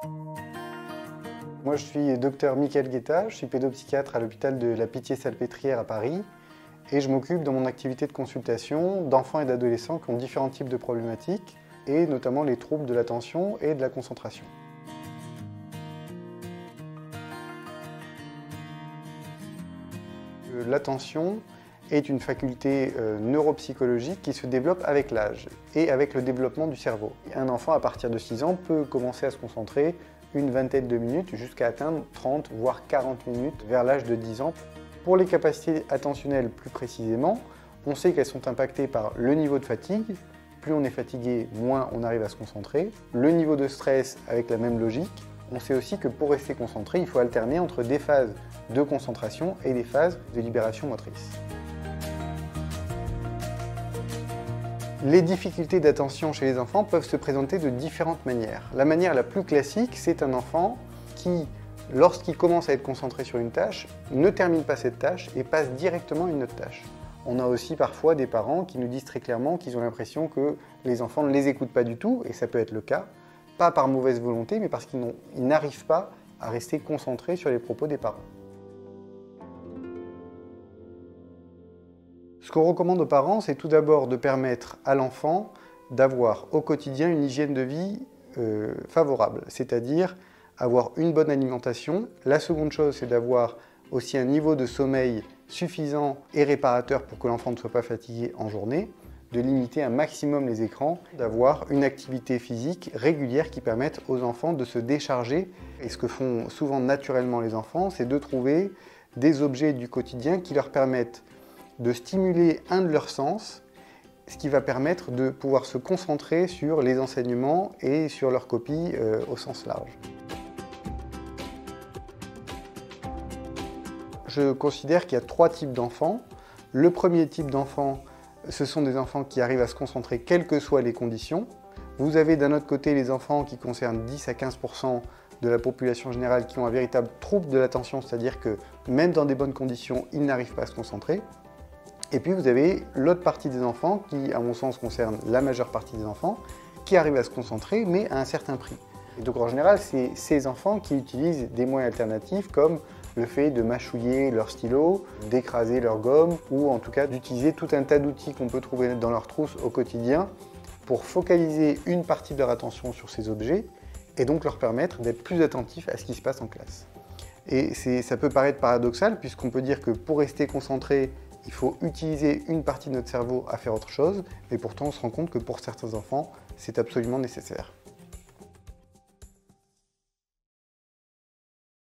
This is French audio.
Moi, je suis docteur Michael Guetta, je suis pédopsychiatre à l'hôpital de la Pitié-Salpêtrière à Paris et je m'occupe dans mon activité de consultation d'enfants et d'adolescents qui ont différents types de problématiques et notamment les troubles de l'attention et de la concentration. L'attention est une faculté neuropsychologique qui se développe avec l'âge et avec le développement du cerveau. Un enfant à partir de 6 ans peut commencer à se concentrer une vingtaine de minutes jusqu'à atteindre 30 voire 40 minutes vers l'âge de 10 ans. Pour les capacités attentionnelles plus précisément, on sait qu'elles sont impactées par le niveau de fatigue. Plus on est fatigué, moins on arrive à se concentrer. Le niveau de stress avec la même logique. On sait aussi que pour rester concentré, il faut alterner entre des phases de concentration et des phases de libération motrice. Les difficultés d'attention chez les enfants peuvent se présenter de différentes manières. La manière la plus classique, c'est un enfant qui, lorsqu'il commence à être concentré sur une tâche, ne termine pas cette tâche et passe directement à une autre tâche. On a aussi parfois des parents qui nous disent très clairement qu'ils ont l'impression que les enfants ne les écoutent pas du tout, et ça peut être le cas, pas par mauvaise volonté, mais parce qu'ils n'arrivent pas à rester concentrés sur les propos des parents. Ce qu'on recommande aux parents, c'est tout d'abord de permettre à l'enfant d'avoir au quotidien une hygiène de vie favorable, c'est-à-dire avoir une bonne alimentation. La seconde chose, c'est d'avoir aussi un niveau de sommeil suffisant et réparateur pour que l'enfant ne soit pas fatigué en journée, de limiter un maximum les écrans, d'avoir une activité physique régulière qui permette aux enfants de se décharger. Et ce que font souvent naturellement les enfants, c'est de trouver des objets du quotidien qui leur permettent de stimuler un de leurs sens, ce qui va permettre de pouvoir se concentrer sur les enseignements et sur leur copie au sens large. Je considère qu'il y a 3 types d'enfants. Le premier type d'enfants, ce sont des enfants qui arrivent à se concentrer quelles que soient les conditions. Vous avez d'un autre côté les enfants qui concernent 10 à 15% de la population générale qui ont un véritable trouble de l'attention, c'est-à-dire que même dans des bonnes conditions, ils n'arrivent pas à se concentrer. Et puis vous avez l'autre partie des enfants qui, à mon sens, concerne la majeure partie des enfants, qui arrivent à se concentrer, mais à un certain prix. Et donc en général, c'est ces enfants qui utilisent des moyens alternatifs comme le fait de mâchouiller leur stylo, d'écraser leur gomme, ou en tout cas d'utiliser tout un tas d'outils qu'on peut trouver dans leur trousse au quotidien pour focaliser une partie de leur attention sur ces objets et donc leur permettre d'être plus attentifs à ce qui se passe en classe. Et ça peut paraître paradoxal puisqu'on peut dire que pour rester concentré, il faut utiliser une partie de notre cerveau à faire autre chose, mais pourtant on se rend compte que pour certains enfants, c'est absolument nécessaire.